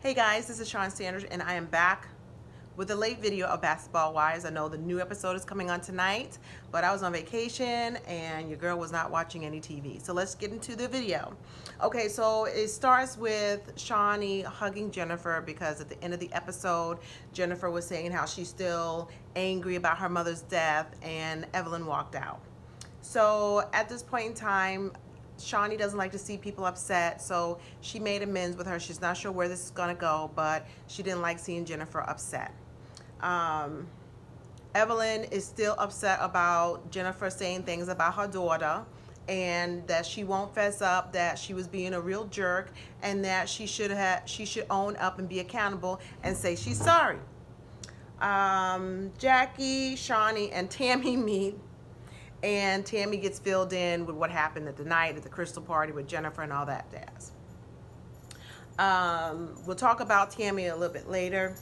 Hey guys, this is Shawn Sandridge, and I am back with a late video of Basketball Wives. I know the new episode is coming on tonight, but I was on vacation and your girl was not watching any TV. So let's get into the video. Okay, so it starts with Shawnee hugging Jennifer because at the end of the episode, Jennifer was saying how she's still angry about her mother's death, and Evelyn walked out. So at this point in time, Shawnee doesn't like to see people upset, so she made amends with her. She's not sure where this is going to go, but she didn't like seeing Jennifer upset. Evelyn is still upset about Jennifer saying things about her daughter, and that she won't fess up, that she was being a real jerk, and that she should own up and be accountable and say she's sorry. Jackie, Shawnee, and Tammy meet. And Tammy gets filled in with what happened at the night at the crystal party with Jennifer and all that jazz. We'll talk about Tammy a little bit later.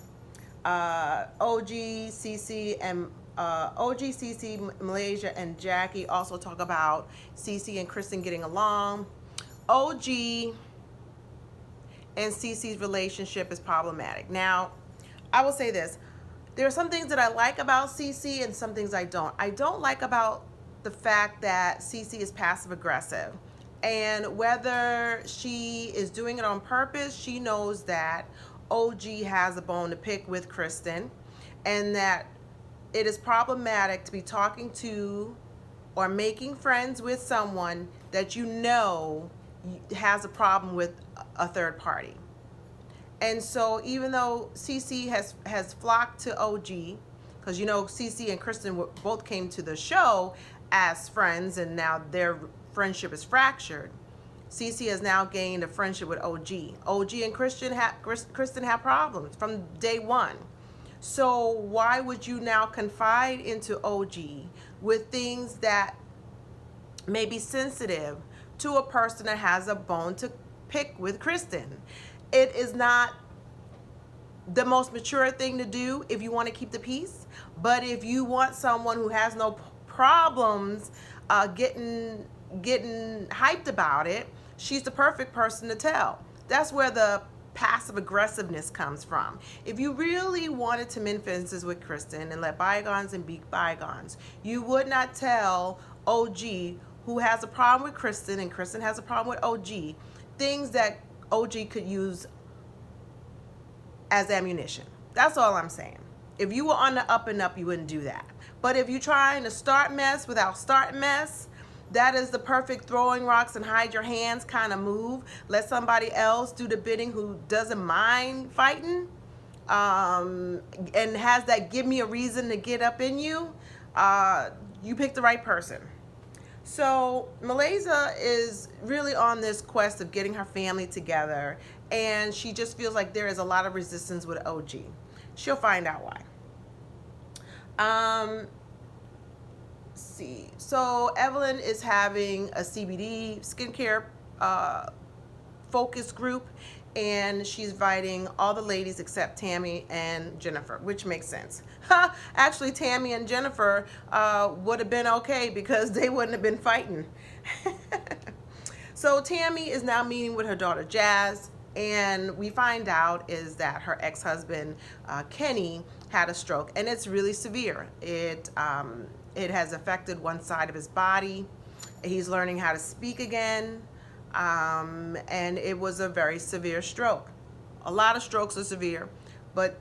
OG, CeCe, Malaysia, and Jackie also talk about CeCe and Kristin getting along. OG and CeCe's relationship is problematic. Now, I will say this. There are some things that I like about CeCe and some things I don't. I don't like about the fact that CeCe is passive aggressive, and whether she is doing it on purpose, she knows that OG has a bone to pick with Kristin, and that it is problematic to be talking to or making friends with someone that you know has a problem with a third party. And so even though CeCe has flocked to OG, because you know CeCe and Kristin both came to the show as friends, and now their friendship is fractured. CeCe has now gained a friendship with OG. OG and Kristin have problems from day one. So why would you now confide into OG with things that may be sensitive to a person that has a bone to pick with Kristin? It is not the most mature thing to do if you want to keep the peace, but if you want someone who has no problems getting hyped about it, she's the perfect person to tell. That's where the passive aggressiveness comes from. If you really wanted to mend fences with Kristin and let bygones and be bygones, you would not tell OG, who has a problem with Kristin and Kristin has a problem with OG, things that OG could use as ammunition. That's all I'm saying. If you were on the up and up, you wouldn't do that. But if you're trying to start mess without starting mess, that is the perfect throwing rocks and hide your hands kind of move. Let somebody else do the bidding who doesn't mind fighting, and has that give me a reason to get up in you. You picked the right person. So Malaysia is really on this quest of getting her family together, and she just feels like there is a lot of resistance with OG. She'll find out why. See. So Evelyn is having a CBD skincare focus group, and she's inviting all the ladies except Tammy and Jennifer, which makes sense. Actually, Tammy and Jennifer would have been okay because they wouldn't have been fighting. So Tammy is now meeting with her daughter Jazz, and we find out is that her ex-husband Kenny had a stroke, and it's really severe. It has affected one side of his body. He's learning how to speak again, and it was a very severe stroke. A lot of strokes are severe, but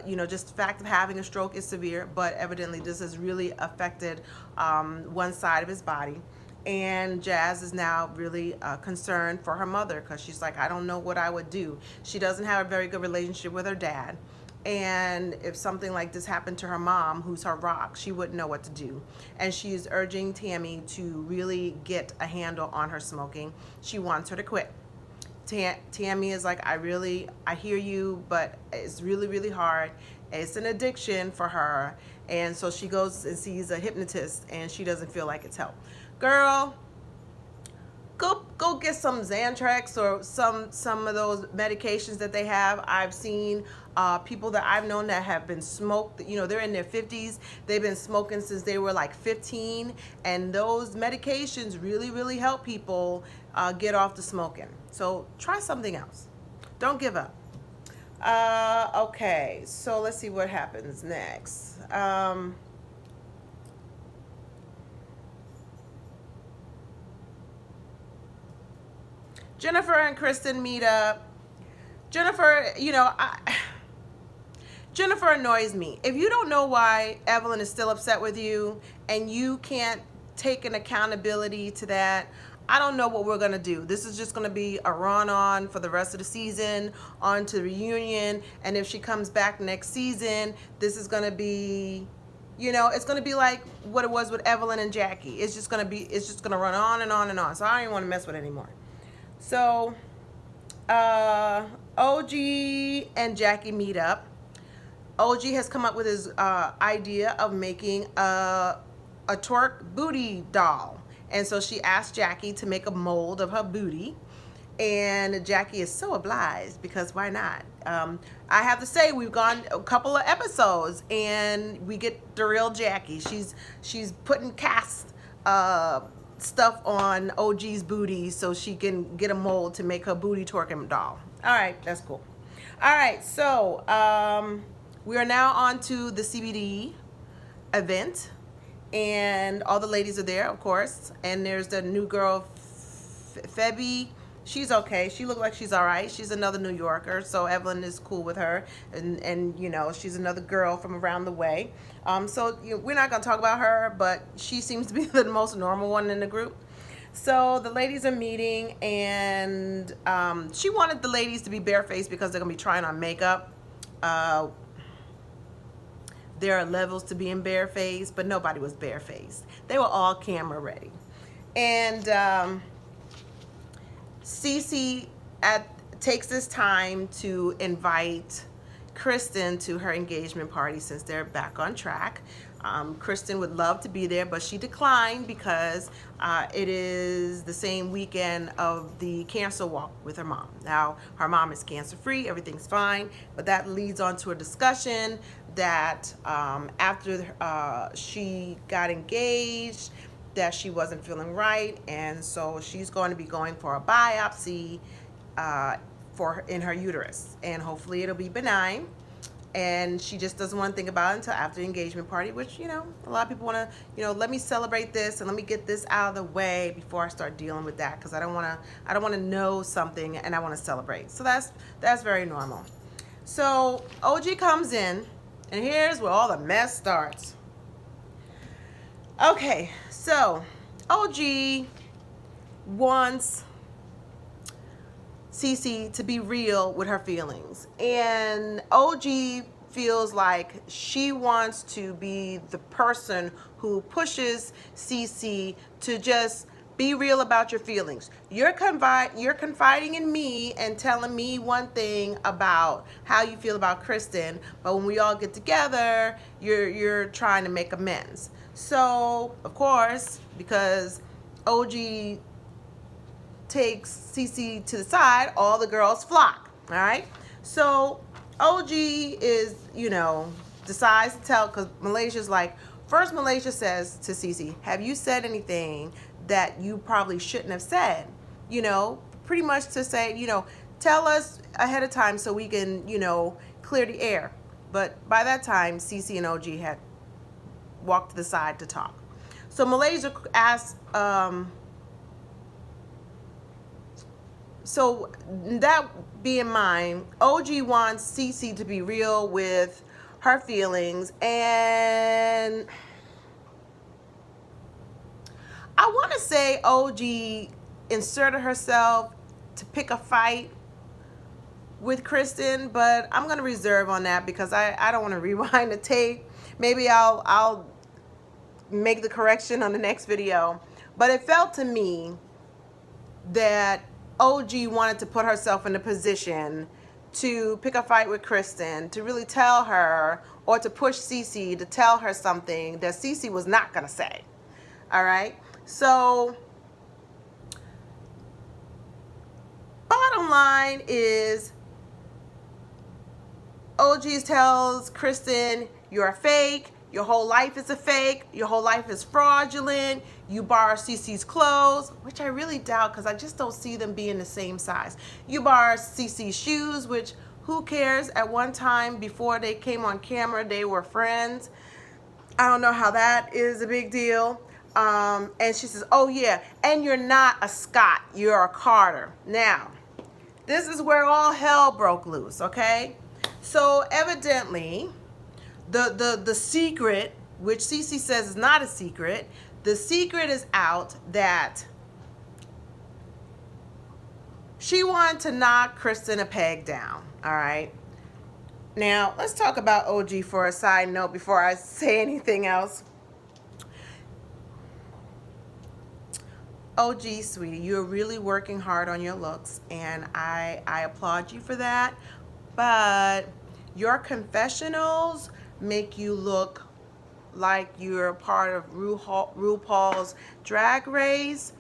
you know, just the fact of having a stroke is severe, but evidently this has really affected one side of his body. And Jazz is now really concerned for her mother, because she's like, I don't know what I would do. She doesn't have a very good relationship with her dad, and if something like this happened to her mom, who's her rock, she wouldn't know what to do. And she's urging Tammy to really get a handle on her smoking. She wants her to quit. Tammy is like, I hear you, but it's really, really hard. It's an addiction for her. And so she goes and sees a hypnotist, and she doesn't feel like it's help. Girl, go get some Xantrax or some of those medications that they have. I've seen people that I've known that have been smoked, you know, they're in their 50s. They've been smoking since they were like 15, and those medications really, really help people get off the smoking. So try something else. Don't give up. Okay, so let's see what happens next. Jennifer and Kristin meet up. Jennifer, Jennifer annoys me. If you don't know why Evelyn is still upset with you and you can't take an accountability to that, I don't know what we're going to do. This is just going to be a run-on for the rest of the season, on to the reunion, and if she comes back next season, this is going to be, it's going to be like what it was with Evelyn and Jackie. It's just going to run on and on and on. So I don't even want to mess with it anymore. So, OG and Jackie meet up. OG has come up with his idea of making a twerk booty doll. And so she asked Jackie to make a mold of her booty. And Jackie is so obliged because why not? I have to say, we've gone a couple of episodes and we get the real Jackie. She's putting cast stuff on OG's booty so she can get a mold to make her booty twerking doll. All right, that's cool. All right, so we are now on to the CBD event. And all the ladies are there, of course. And there's the new girl, Febby. She's okay. She looked like she's all right. She's another New Yorker, so Evelyn is cool with her. And she's another girl from around the way. So we're not going to talk about her, but she seems to be the most normal one in the group. So the ladies are meeting, and she wanted the ladies to be barefaced because they're going to be trying on makeup. There are levels to being barefaced, but nobody was barefaced. They were all camera ready. And CeCe takes this time to invite Kristin to her engagement party since they're back on track. Kristin would love to be there, but she declined because it is the same weekend of the cancer walk with her mom. Now, her mom is cancer-free, everything's fine, but that leads on to a discussion that after she got engaged, that she wasn't feeling right, and so she's going to be going for a biopsy in her uterus, and hopefully it'll be benign. And she just doesn't want to think about it until after the engagement party, which, a lot of people want to, let me celebrate this and let me get this out of the way before I start dealing with that, because I don't want to know something and I want to celebrate. So that's very normal. So OG comes in, and here's where all the mess starts. Okay, so OG wants CeCe to be real with her feelings, and OG feels like she wants to be the person who pushes CeCe to just be real about your feelings. You're confiding in me and telling me one thing about how you feel about Kristin, but when we all get together, you're trying to make amends. So, of course, because OG takes CeCe to the side, all the girls flock, all right? So OG is, decides to tell, because Malaysia's like, first Malaysia says to CeCe, have you said anything that you probably shouldn't have said? Pretty much to say, tell us ahead of time so we can, clear the air. But by that time, CeCe and OG had walked to the side to talk. So Malaysia asked, so that being in mind, OG wants CeCe to be real with her feelings, and I want to say OG inserted herself to pick a fight with Kristin, but I'm going to reserve on that because I don't want to rewind the tape. Maybe I'll make the correction on the next video. But it felt to me that OG wanted to put herself in a position to pick a fight with Kristin, to really tell her, or to push CeCe to tell her something that CeCe was not going to say. All right? So, bottom line is, OG tells Kristin, you're a fake. Your whole life is a fake. Your whole life is fraudulent. You borrow CeCe's clothes, which I really doubt because I just don't see them being the same size. You borrow CeCe's shoes, which Who cares? At one time, before they came on camera, they were friends. I don't know how that is a big deal. And she says, oh yeah, and you're not a Scott, you're a Carter. Now, this is where all hell broke loose, okay? So evidently, the secret, which CeCe says is not a secret, the secret is out that she wanted to knock Kristin a peg down, all right? Now, let's talk about OG for a side note before I say anything else. OG, sweetie, you're really working hard on your looks, and I applaud you for that. But your confessionals make you look like you're a part of RuPaul's Drag Race.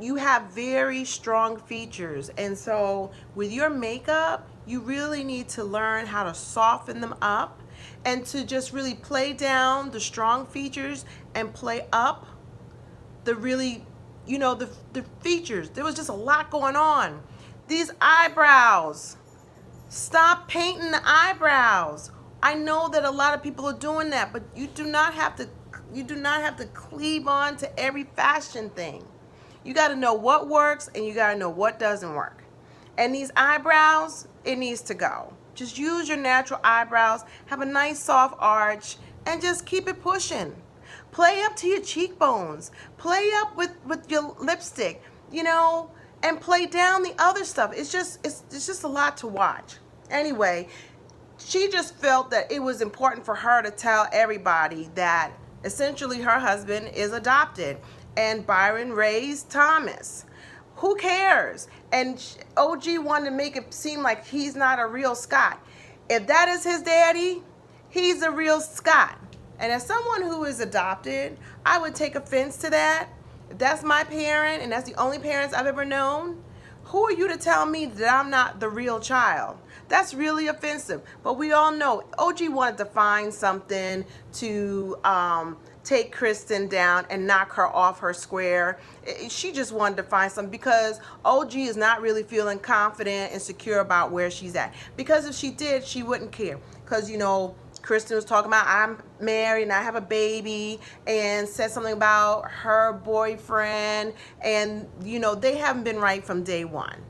You have very strong features, and so with your makeup, you really need to learn how to soften them up and to just really play down the strong features and play up the really, you know, the features. There was just a lot going on. These eyebrows, stop painting the eyebrows. I know that a lot of people are doing that, but you do not have to cleave on to every fashion thing. You got to know what works and you got to know what doesn't work. And these eyebrows, it needs to go. Just use your natural eyebrows, have a nice soft arch, and just keep it pushing. Play up to your cheekbones. Play up with your lipstick, you know, and play down the other stuff. It's just a lot to watch. Anyway, she just felt that it was important for her to tell everybody that essentially her husband is adopted and Byron raised Thomas. Who cares? And OG wanted to make it seem like he's not a real Scott. If that is his daddy, he's a real Scott. And as someone who is adopted, I would take offense to that. If that's my parent and that's the only parents I've ever known, who are you to tell me that I'm not the real child? That's really offensive. But we all know OG wanted to find something to take Kristin down and knock her off her square. She just wanted to find something because OG is not really feeling confident and secure about where she's at. Because if she did, she wouldn't care. Because, you know, Kristin was talking about, I'm married and I have a baby, and said something about her boyfriend, and, you know, they haven't been right from day one.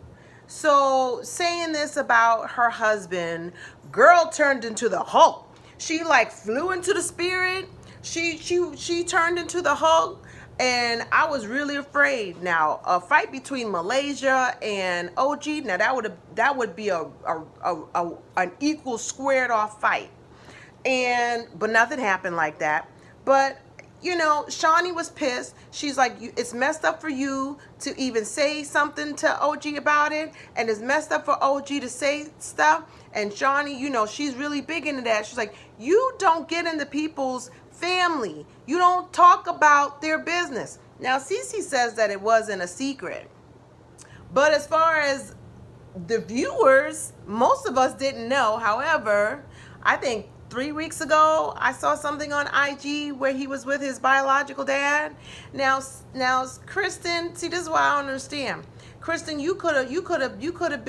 So saying this about her husband, girl turned into the Hulk. She like flew into the spirit. She turned into the Hulk, and I was really afraid. Now, a fight between Malaysia and OG, now that would be an equal squared off fight. But nothing happened like that. But you know, Shawnee was pissed. She's like, it's messed up for you to even say something to OG about it, and it's messed up for OG to say stuff. And Shawnee, you know, she's really big into that. She's like, you don't get into people's family. You don't talk about their business. Now, CeCe says that it wasn't a secret. But as far as the viewers, most of us didn't know. However, I think 3 weeks ago, I saw something on IG where he was with his biological dad. Now, Kristin, see, this is why I don't understand. Kristin, you could have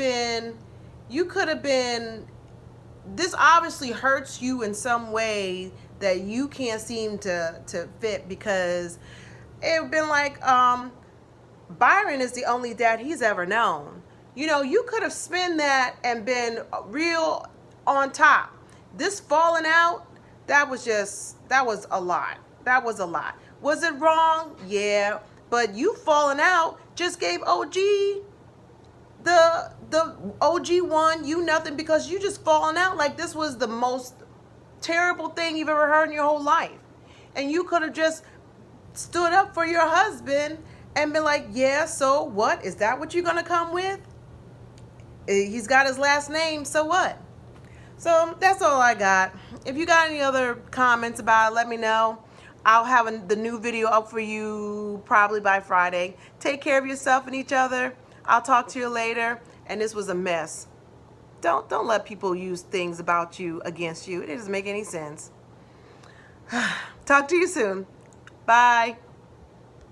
been. This obviously hurts you in some way that you can't seem to fit, because it would been like, Byron is the only dad he's ever known. You know, you could have spun that and been real on top. This falling out, that was a lot. That was a lot. Was it wrong? Yeah. But you falling out just gave OG the OG won, you nothing, because you just falling out like this was the most terrible thing you've ever heard in your whole life. And you could have just stood up for your husband and been like, yeah, so what? Is that what you're going to come with? He's got his last name, so what? So that's all I got. If you got any other comments about it, let me know. I'll have the new video up for you probably by Friday. Take care of yourself and each other. I'll talk to you later. And this was a mess. Don't let people use things about you against you. It doesn't make any sense. Talk to you soon. Bye.